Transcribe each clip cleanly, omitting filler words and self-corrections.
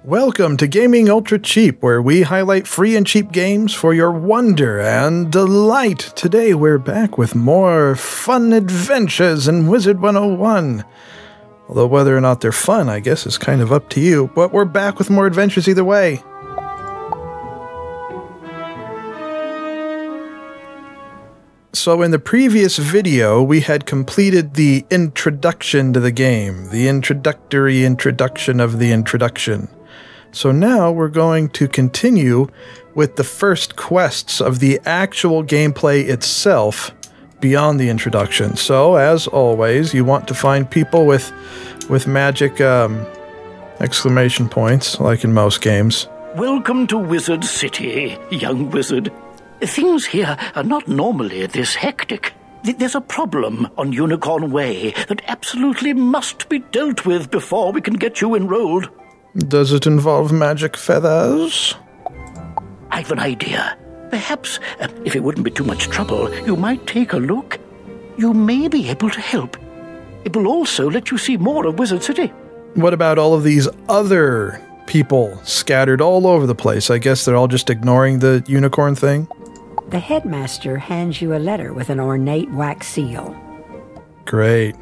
Welcome to Gaming Ultra Cheap, where we highlight free and cheap games for your wonder and delight. Today we're back with more fun adventures in Wizard 101. Although whether or not they're fun, I guess, is kind of up to you. But we're back with more adventures either way. So in the previous video, we had completed the introduction to the game. The introductory introduction of the introduction. So now we're going to continue with the first quests of the actual gameplay itself beyond the introduction. So, as always, you want to find people with magic exclamation points, like in most games. Welcome to Wizard City, young wizard. Things here are not normally this hectic. There's a problem on Unicorn Way that absolutely must be dealt with before we can get you enrolled. Does it involve magic feathers? I've an idea. Perhaps, if it wouldn't be too much trouble, you might take a look. You may be able to help. It will also let you see more of Wizard City. What about all of these other people scattered all over the place? I guess they're all just ignoring the unicorn thing? The headmaster hands you a letter with an ornate wax seal. Great.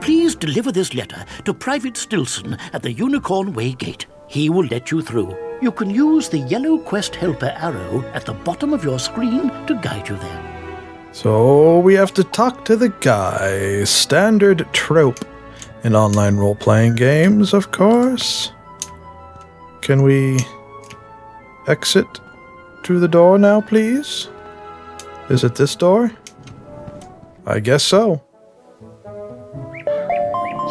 Please deliver this letter to Private Stilson at the Unicorn Way Gate. He will let you through. You can use the yellow quest helper arrow at the bottom of your screen to guide you there. So we have to talk to the guy. Standard trope in online role-playing games, of course. Can we exit through the door now, please? Is it this door? I guess so.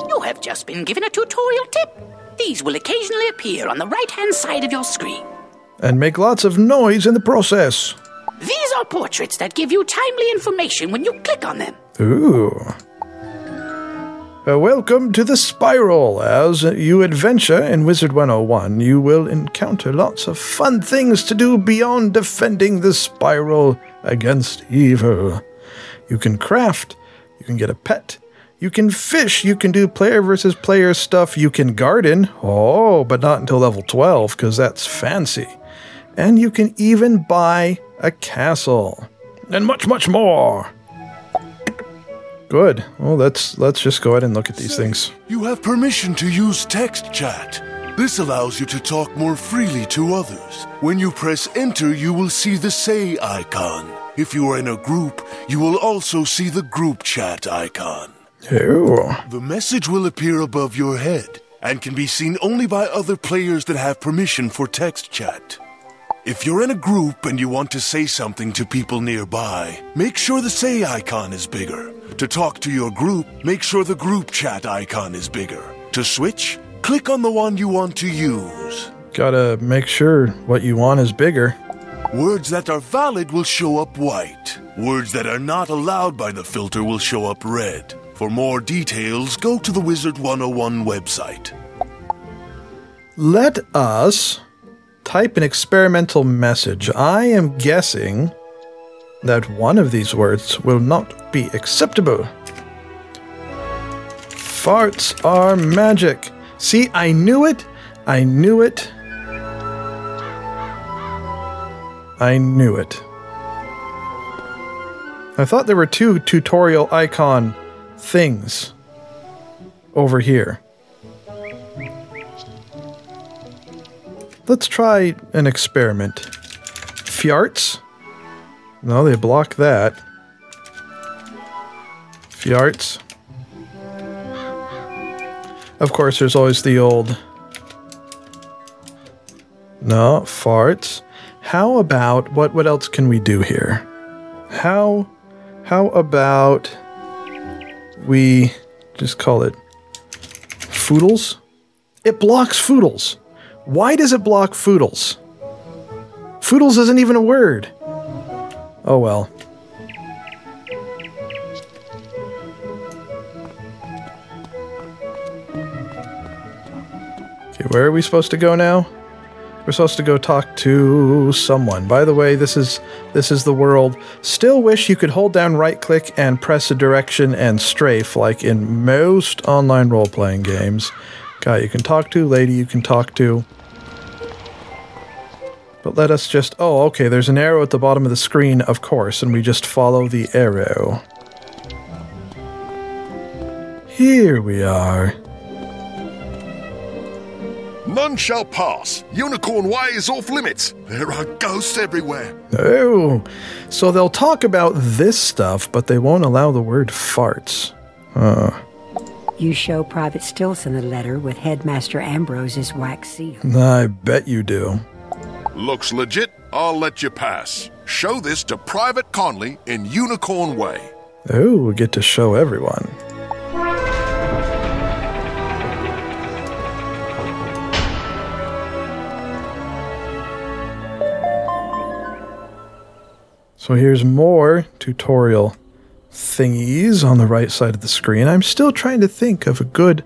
You have just been given a tutorial tip. These will occasionally appear on the right-hand side of your screen. And make lots of noise in the process. These are portraits that give you timely information when you click on them. Ooh. Welcome to the Spiral. As you adventure in Wizard 101, you will encounter lots of fun things to do beyond defending the Spiral against evil. You can craft, you can get a pet, you can fish, you can do player versus player stuff, you can garden, but not until level 12, because that's fancy. And you can even buy a castle. And much, much more. Good. Well, let's just go ahead and look at these things. You have permission to use text chat. This allows you to talk more freely to others. When you press enter, you will see the say icon. If you are in a group, you will also see the group chat icon. Oh. The message will appear above your head and can be seen only by other players that have permission for text chat. If you're in a group and you want to say something to people nearby, make sure the say icon is bigger. To talk to your group, make sure the group chat icon is bigger. To switch, click on the one you want to use. Gotta make sure what you want is bigger. Words that are valid will show up white. Words that are not allowed by the filter will show up red. For more details, go to the Wizard 101 website. Let us type an experimental message. I am guessing that one of these words will not be acceptable. Farts are magic. See, I knew it. I knew it. I knew it. I thought there were two tutorial icon things over here. Let's try an experiment. Fjarts? No, they block that. Fjarts. Of course, there's always the old... No, farts. How about... What else can we do here? How about... we just call it... Foodles? It blocks foodles. Why does it block foodles? Foodles isn't even a word. Oh well. Okay, where are we supposed to go now? We're supposed to go talk to someone. By the way, this is the world. Still wish you could hold down right click and press a direction and strafe like in most online role-playing games. Guy you can talk to, lady you can talk to. But let us just... Oh, okay, there's an arrow at the bottom of the screen, of course, and we just follow the arrow. Here we are. None shall pass. Unicorn Way is off limits. There are ghosts everywhere. Oh, so they'll talk about this stuff, but they won't allow the word farts. You show Private Stilson the letter with Headmaster Ambrose's wax seal. I bet you do. Looks legit. I'll let you pass. Show this to Private Conley in Unicorn Way. Oh, we get to show everyone. So here's more tutorial thingies on the right side of the screen. I'm still trying to think of a good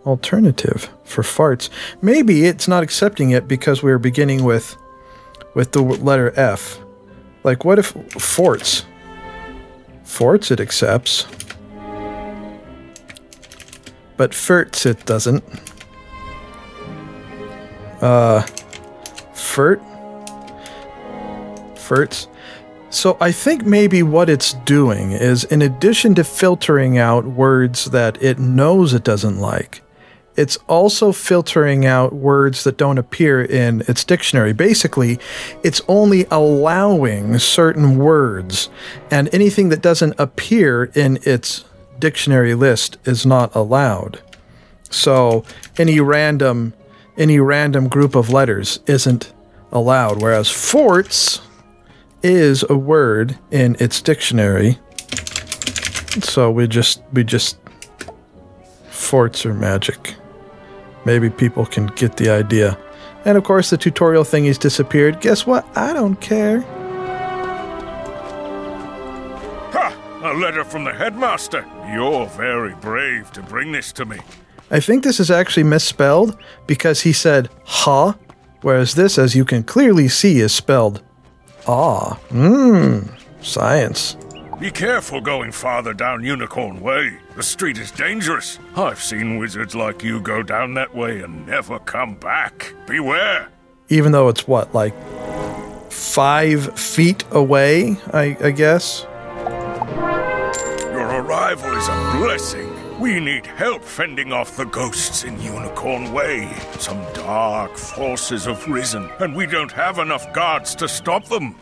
alternative for farts. Maybe it's not accepting it because we're beginning with the letter F. Like, what if forts? Forts it accepts. But ferts it doesn't. Ferts. So I think maybe what it's doing is, in addition to filtering out words that it knows it doesn't like, it's also filtering out words that don't appear in its dictionary. Basically, it's only allowing certain words, and anything that doesn't appear in its dictionary list is not allowed. So any random group of letters isn't allowed, whereas forts is a word in its dictionary. So we just forts are magic. Maybe people can get the idea. And of course the tutorial thingies disappeared. Guess what? I don't care. Ha! A letter from the headmaster. You're very brave to bring this to me. I think this is actually misspelled because he said ha, whereas this, as you can clearly see, is spelled ah. Science. Be careful going farther down Unicorn Way. The street is dangerous. I've seen wizards like you go down that way and never come back. Beware. Even though it's what, like 5 feet away, I guess? Your arrival is a blessing. We need help fending off the ghosts in Unicorn Way. Some dark forces have risen, and we don't have enough guards to stop them.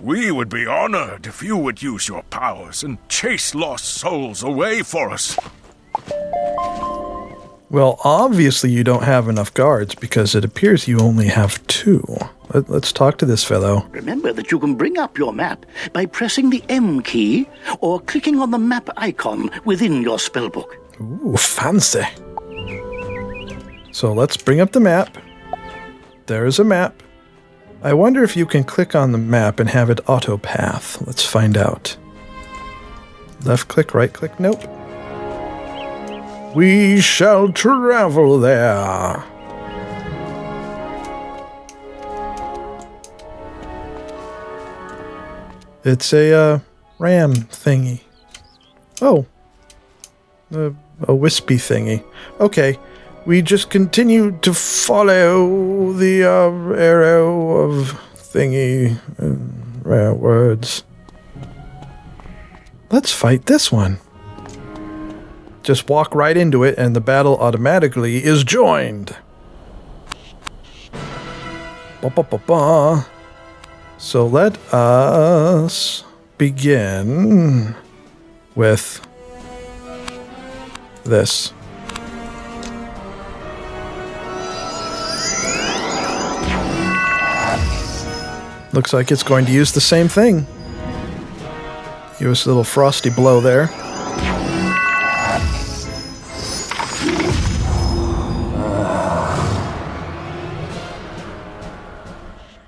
We would be honored if you would use your powers and chase lost souls away for us. Well, obviously you don't have enough guards because it appears you only have 2. Let's talk to this fellow. Remember that you can bring up your map by pressing the M key or clicking on the map icon within your spellbook. Ooh, fancy. So let's bring up the map. There's a map. I wonder if you can click on the map and have it auto-path. Let's find out. Left click, right click, nope. We shall travel there. It's a ram thingy. Oh. A wispy thingy. Okay. We just continue to follow the arrow of thingy rare words. Let's fight this one. Just walk right into it and the battle automatically is joined. Ba-ba-ba-ba. So let us begin with this. Looks like it's going to use the same thing. Give us a little frosty blow there.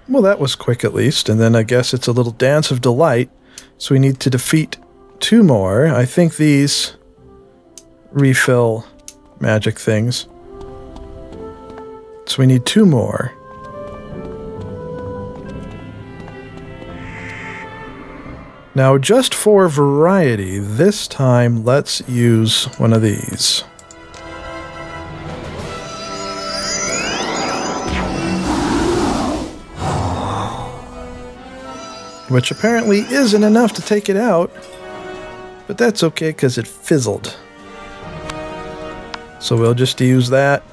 Well, that was quick at least, and then I guess it's a little dance of delight. So we need to defeat 2 more. I think these refill magic things. So we need 2 more. Now, just for variety, this time let's use one of these. which apparently isn't enough to take it out, but that's okay because it fizzled. So we'll just use that.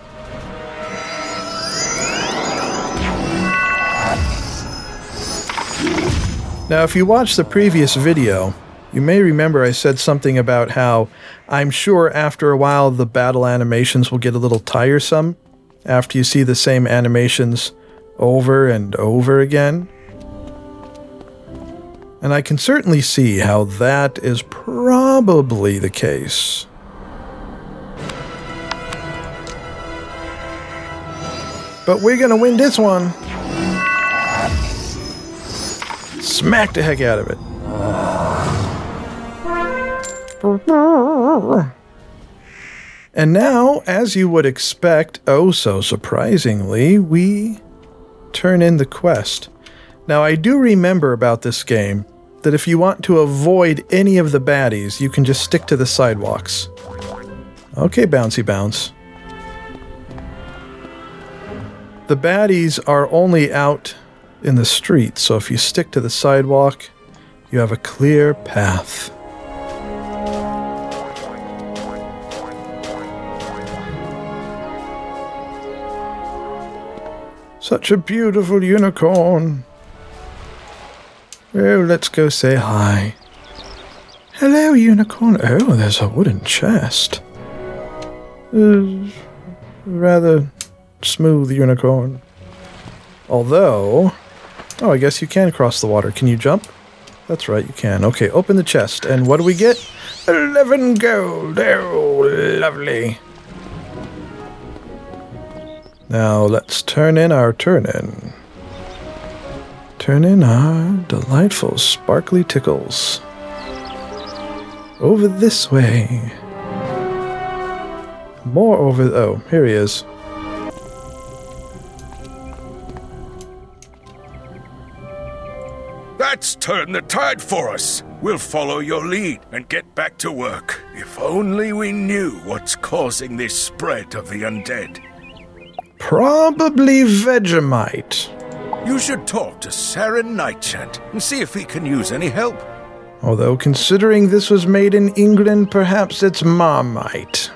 Now, if you watched the previous video, you may remember I said something about how I'm sure after a while the battle animations will get a little tiresome after you see the same animations over and over again. And I can certainly see how that is probably the case. But we're gonna win this one. Smack the heck out of it. And now, as you would expect, oh so surprisingly, we turn in the quest. Now, I do remember about this game that if you want to avoid any of the baddies, you can just stick to the sidewalks. Okay, bouncy bounce. The baddies are only out in the street, so if you stick to the sidewalk, you have a clear path. Such a beautiful unicorn. Oh, let's go say hi. Hello, unicorn. Oh, there's a wooden chest. Rather smooth unicorn. Although, oh, I guess you can cross the water. Can you jump? That's right, you can. Okay, open the chest. And what do we get? 11 gold. Oh, lovely. Now, let's turn in our turn-in. Turn in our delightful sparkly tickles. Over this way. More over... oh, here he is. That's turned the tide for us. We'll follow your lead and get back to work. If only we knew what's causing this spread of the undead. Probably Vegemite. You should talk to Saren Nightchant and see if he can use any help. Although, considering this was made in England, perhaps it's Marmite.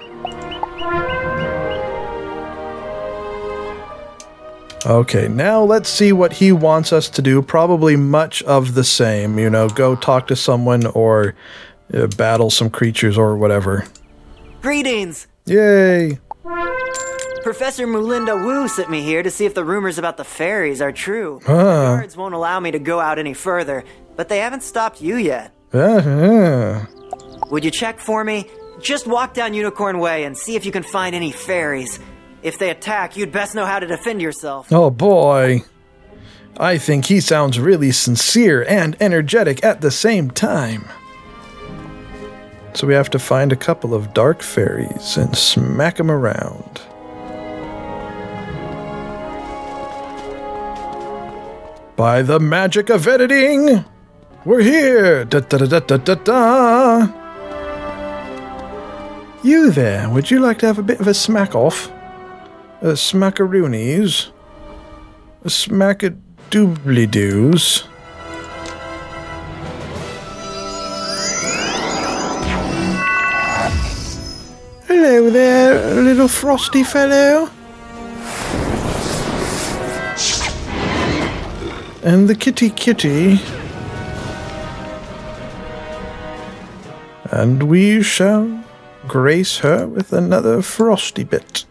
Okay, now let's see what he wants us to do. Probably much of the same, you know, go talk to someone or battle some creatures or whatever. Greetings! Yay! Professor Mulinda Wu sent me here to see if the rumors about the fairies are true. The guards won't allow me to go out any further, but they haven't stopped you yet. Would you check for me? Just walk down Unicorn Way and see if you can find any fairies. If they attack, you'd best know how to defend yourself. Oh boy. I think he sounds really sincere and energetic at the same time. So we have to find a couple of dark fairies and smack them around. By the magic of editing, we're here! Da-da-da-da-da-da! You there, would you like to have a bit of a smack-off? A smackaroonies? A smack-a-doobly-doos? Hello there, little frosty fellow. And the kitty. And we shall grace her with another frosty bit.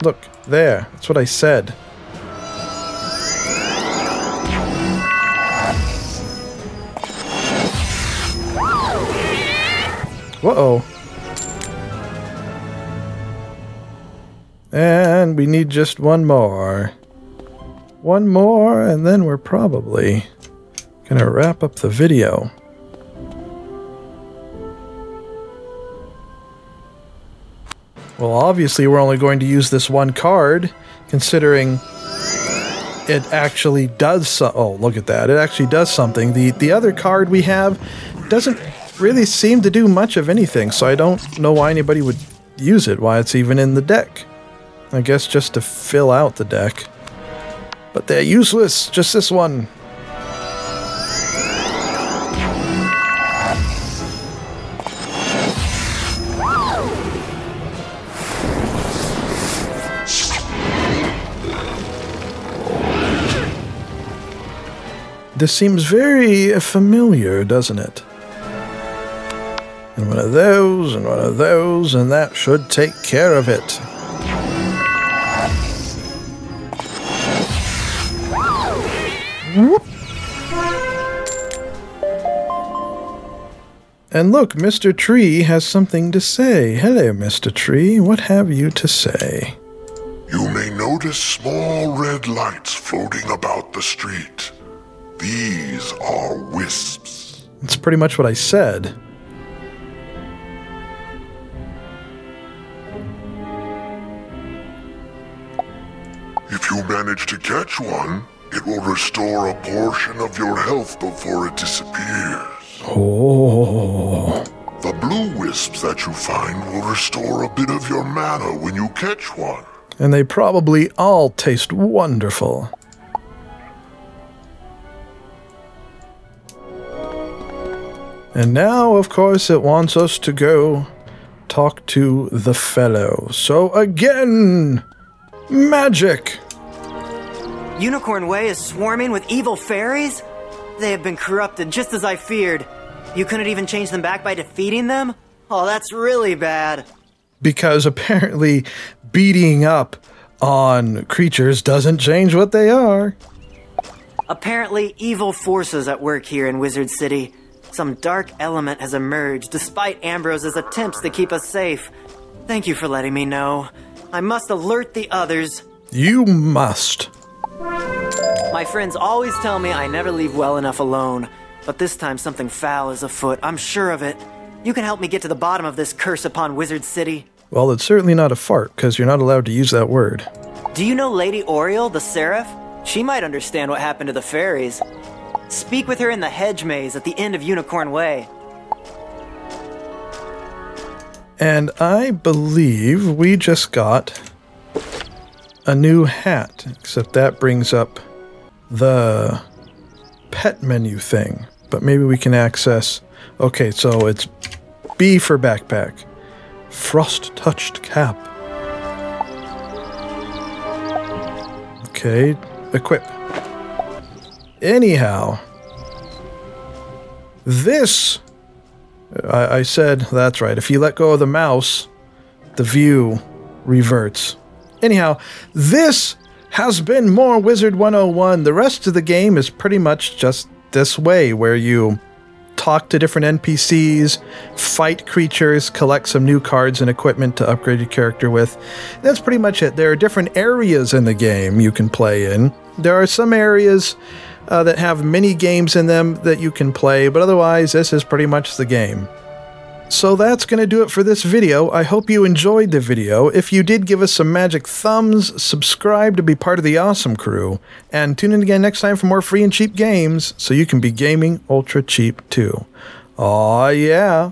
Look, there. That's what I said. Uh-oh. And we need just one more. One more, and then we're probably gonna wrap up the video. Well, obviously we're only going to use this one card, considering it actually does oh, look at that. It actually does something. The other card we have doesn't really seem to do much of anything, so I don't know why anybody would use it, why it's even in the deck. I guess just to fill out the deck. But they're useless, just this one. This seems very familiar, doesn't it? And one of those, and one of those, and that should take care of it. Whoop. And look, Mr. Tree has something to say. Hello, Mr. Tree. What have you to say? You may notice small red lights floating about the street. These are wisps. That's pretty much what I said. If you manage to catch one, it will restore a portion of your health before it disappears. Oh. The blue wisps that you find will restore a bit of your mana when you catch one. And they probably all taste wonderful. And now, of course, it wants us to go talk to the fellow. So again, magic! Unicorn Way is swarming with evil fairies? They have been corrupted just as I feared. You couldn't even change them back by defeating them? Oh, that's really bad. Because apparently beating up on creatures doesn't change what they are. Apparently evil forces at work here in Wizard City. Some dark element has emerged despite Ambrose's attempts to keep us safe. Thank you for letting me know. I must alert the others. You must. My friends always tell me I never leave well enough alone, but this time something foul is afoot, I'm sure of it. You can help me get to the bottom of this curse upon Wizard City. Well, it's certainly not a fart, because you're not allowed to use that word. Do you know Lady Oriel, the Seraph? She might understand what happened to the fairies. Speak with her in the hedge maze at the end of Unicorn Way. And I believe we just got a new hat, except that brings up the pet menu thing. But maybe we can access... Okay, so it's B for backpack. Frost-touched cap. Okay, equip. Anyhow, this... I said, that's right, if you let go of the mouse, the view reverts. Anyhow, this has been more Wizard 101. The rest of the game is pretty much just this way, where you talk to different NPCs, fight creatures, collect some new cards and equipment to upgrade your character with. That's pretty much it. There are different areas in the game you can play in. There are some areas that have mini games in them that you can play, but otherwise this is pretty much the game. So that's going to do it for this video. I hope you enjoyed the video. If you did, give us some magic thumbs, subscribe to be part of the awesome crew, and tune in again next time for more free and cheap games so you can be gaming ultra cheap too. Aw, yeah.